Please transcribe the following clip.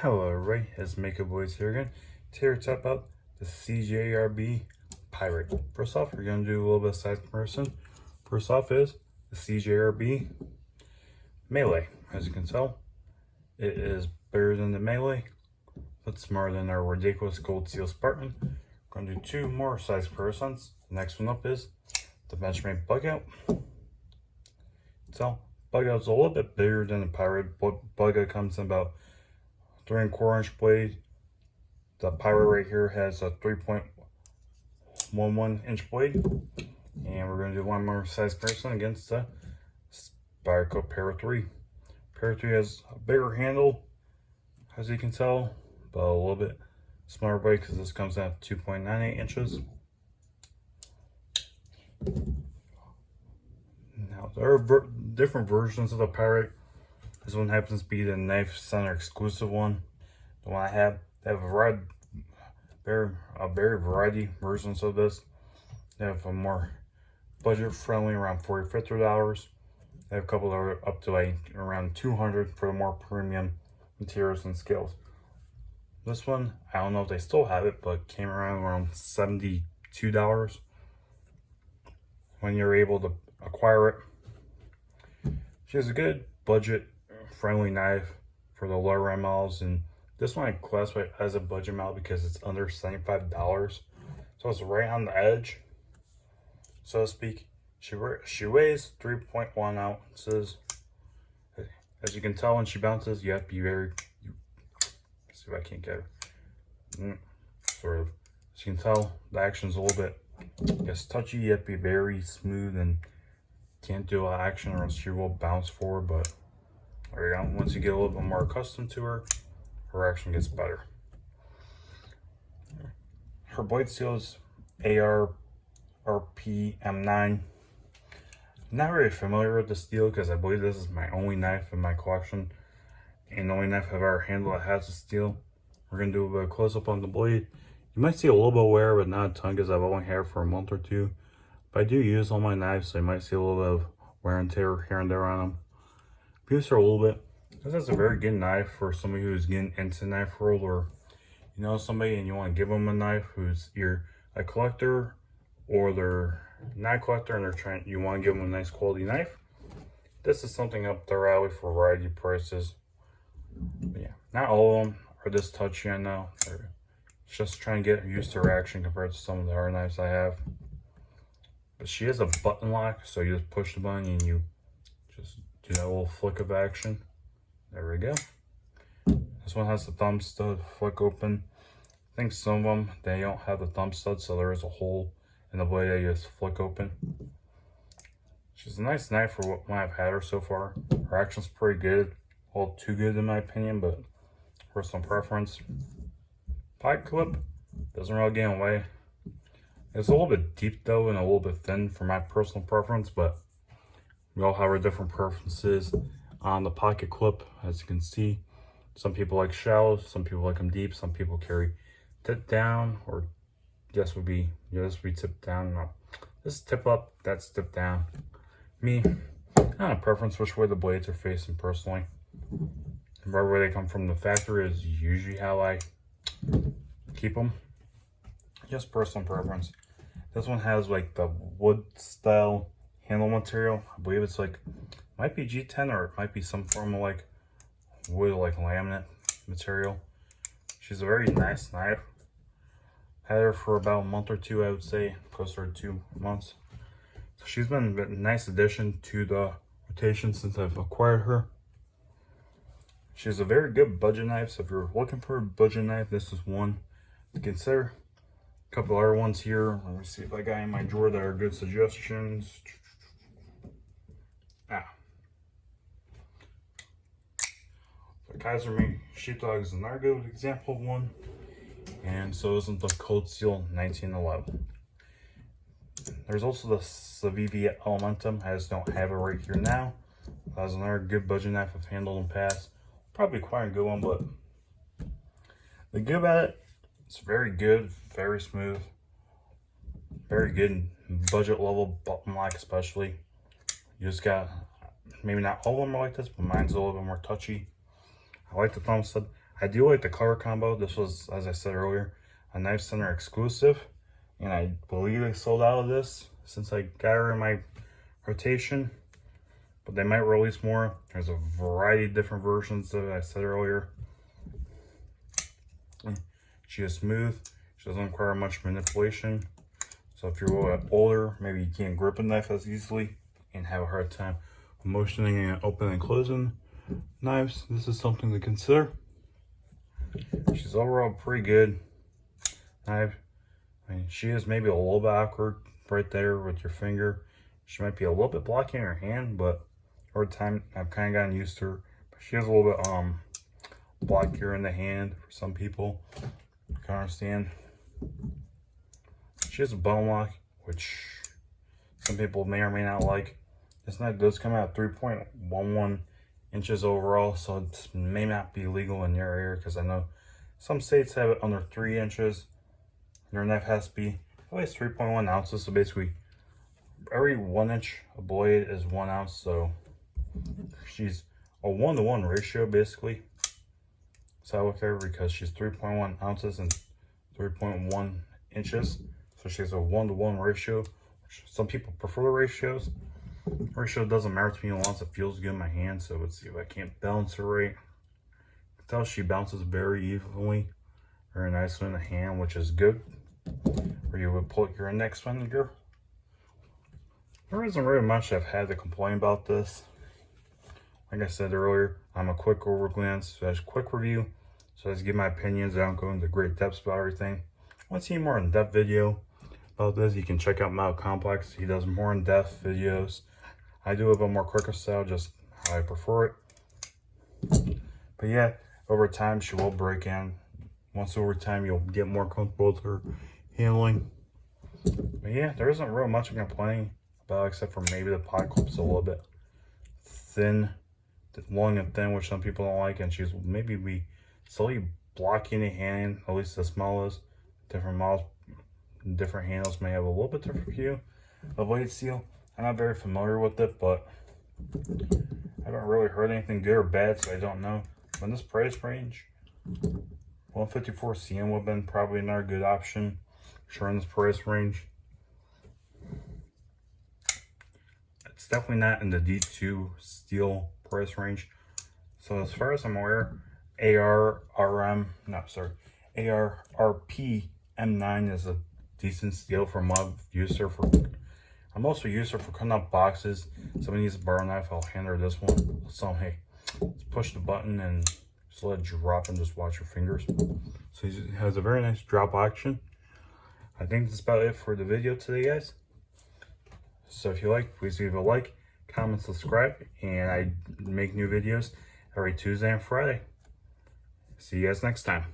Hello everybody, it's Makeup Boys here again. Today to talk about the CJRB Pyrite. First off, we're going to do a little bit of size comparison. First off is the CJRB Melee. As you can tell, it is bigger than the Melee, but smaller than our ridiculous Gold Seal Spartan. We're going to do two more size comparisons. The next one up is the Benchmade Bug Out. So, Bug Out's a little bit bigger than the Pyrite. Bug Out comes in about 3¼ inch blade. The Pyrite right here has a 3.11 inch blade. And we're going to do one more size comparison against the Spyderco Para 3. Para 3 has a bigger handle, as you can tell, but a little bit smaller blade because this comes out 2.98 inches. Now, there are different versions of the Pyrite. This one happens to be the Knife Center exclusive one. The one I have, they have a very variety versions of this. They have a more budget friendly, around $40 to $50. They have a couple that are up to like around $200 for the more premium materials and scales. This one, I don't know if they still have it, but came around $72 when you're able to acquire it. She has a good budget friendly knife for the lower end models, and this one I classify as a budget model because it's under $75, so it's right on the edge, so to speak. She weighs 3.1 ounces. As you can tell, when she bounces, you have to be very, let's see if I can't get her, sort of. As you can tell, the action's a little bit, it's touchy. You have to be very smooth and can't do a lot of action or else she will bounce forward, but there you go. Once you get a little bit more accustomed to her, her action gets better. Her blade steel is ARP M9. Not really familiar with the steel because I believe this is my only knife in my collection and the only knife I've ever handled that has a steel. We're going to do a bit of close up on the blade. You might see a little bit of wear, but not a ton because I've only had it for a month or two. But I do use all my knives, so you might see a little bit of wear and tear here and there on them. Use her a little bit. This is a very good knife for somebody who's getting into the knife world, or you know somebody and you want to give them a knife who's either a collector or they're not a collector and you want to give them a nice quality knife. This is something up their alley for a variety of prices. But yeah, not all of them are this touchy, I know. They're just trying to get used to her action compared to some of the other knives I have. But she has a button lock, so you just push the button and you just do that little flick of action. There we go. This one has the thumb stud flick open. I think some of them, they don't have the thumb stud, so there is a hole in the blade that you just flick open. She's a nice knife for what I've had her so far. Her action's pretty good. Well, too good in my opinion, but personal preference. Pocket clip doesn't really get in the way. It's a little bit deep though and a little bit thin for my personal preference, but we all have our different preferences on the pocket clip. As you can see, some people like shallow, some people like them deep, some people carry tip down, or this would be tip down. No, this is tip up, that's tip down. Me, I don't have a preference which way the blades are facing personally. Wherever they come from the factory is usually how I keep them. Just personal preference. This one has like the wood style handle material. I believe it's like, might be G10 or it might be some form of like wood, like laminate material. She's a very nice knife. Had her for about a month or two, I would say, closer to 2 months. So she's been a nice addition to the rotation since I've acquired her. She's a very good budget knife, so if you're looking for a budget knife, this is one to consider. A couple other ones here. Let me see if I got in my drawer that are good suggestions. The Kaiser Sheepdog is another good example of one, and so isn't the Cold Seal 1911. There's also the Savivia Elementum. I just don't have it right here now. That's another good budget knife I've handled in the past. Probably quite a good one, but the good about it, it's very good, very smooth, very good budget level button lock especially. You just got, maybe not all of them are like this, but mine's a little bit more touchy. I like the thumb stud. I do like the color combo. This was, as I said earlier, a Knife Center exclusive, and I believe they sold out of this since I got her in my rotation, but they might release more. There's a variety of different versions that I said earlier. She is smooth. She doesn't require much manipulation. So if you're a little bit older, maybe you can't grip a knife as easily and have a hard time motioning and opening and closing knives, this is something to consider. She's overall pretty good knife. I mean, she is maybe a little bit awkward right there with your finger. She might be a little bit blocky in her hand, but over time I've kind of gotten used to her. But she is a little bit blockier in the hand for some people. You can understand. She has a bone lock, which some people may or may not like. This knife does come out 3.11 inches overall, so it may not be legal in your area, because I know some states have it under 3 inches. Your knife has to be at least 3.1 ounces, so basically every 1 inch of blade is 1 ounce, so she's a 1-to-1 ratio basically. So I look at her because she's 3.1 ounces and 3.1 inches, so she's a 1-to-1 ratio. Some people prefer the ratios. Ratio doesn't matter to me once it feels good in my hand. So let's see if I can't balance her right. You can tell she bounces very evenly, very nicely in the hand, which is good. Or you would pull your index finger. There isn't really much I've had to complain about this. Like I said earlier, I'm a quick over glance, so that's a quick review. So I just give my opinions. I don't go into great depths about everything. Want to see a more in-depth video about this, you can check out Mao Complex. He does more in-depth videos. I do a little bit more quicker style, just how I prefer it. But yeah, over time she will break in. Once over time you'll get more comfortable with her handling. But yeah, there isn't real much I'm complaining about, except for maybe the pod clip's a little bit thin, long and thin, which some people don't like, and she's maybe be slightly blocky in the hand. At least the smell is. Different models, different handles may have a little bit different view of blade steel. I'm not very familiar with it, but I haven't really heard anything good or bad, so I don't know. But in this price range, 154 CM would have been probably another good option. Sure, in this price range, it's definitely not in the D2 steel price range. So as far as I'm aware, ARP M9 is a decent steel for my user. I'm also used her for cutting up boxes. Somebody needs a bar knife, I'll hand her this one. So hey, let's push the button and just let it drop and just watch your fingers. So it has a very nice drop action. I think that's about it for the video today, guys. So if you like, please leave a like, comment, subscribe, and I make new videos every Tuesday and Friday. See you guys next time.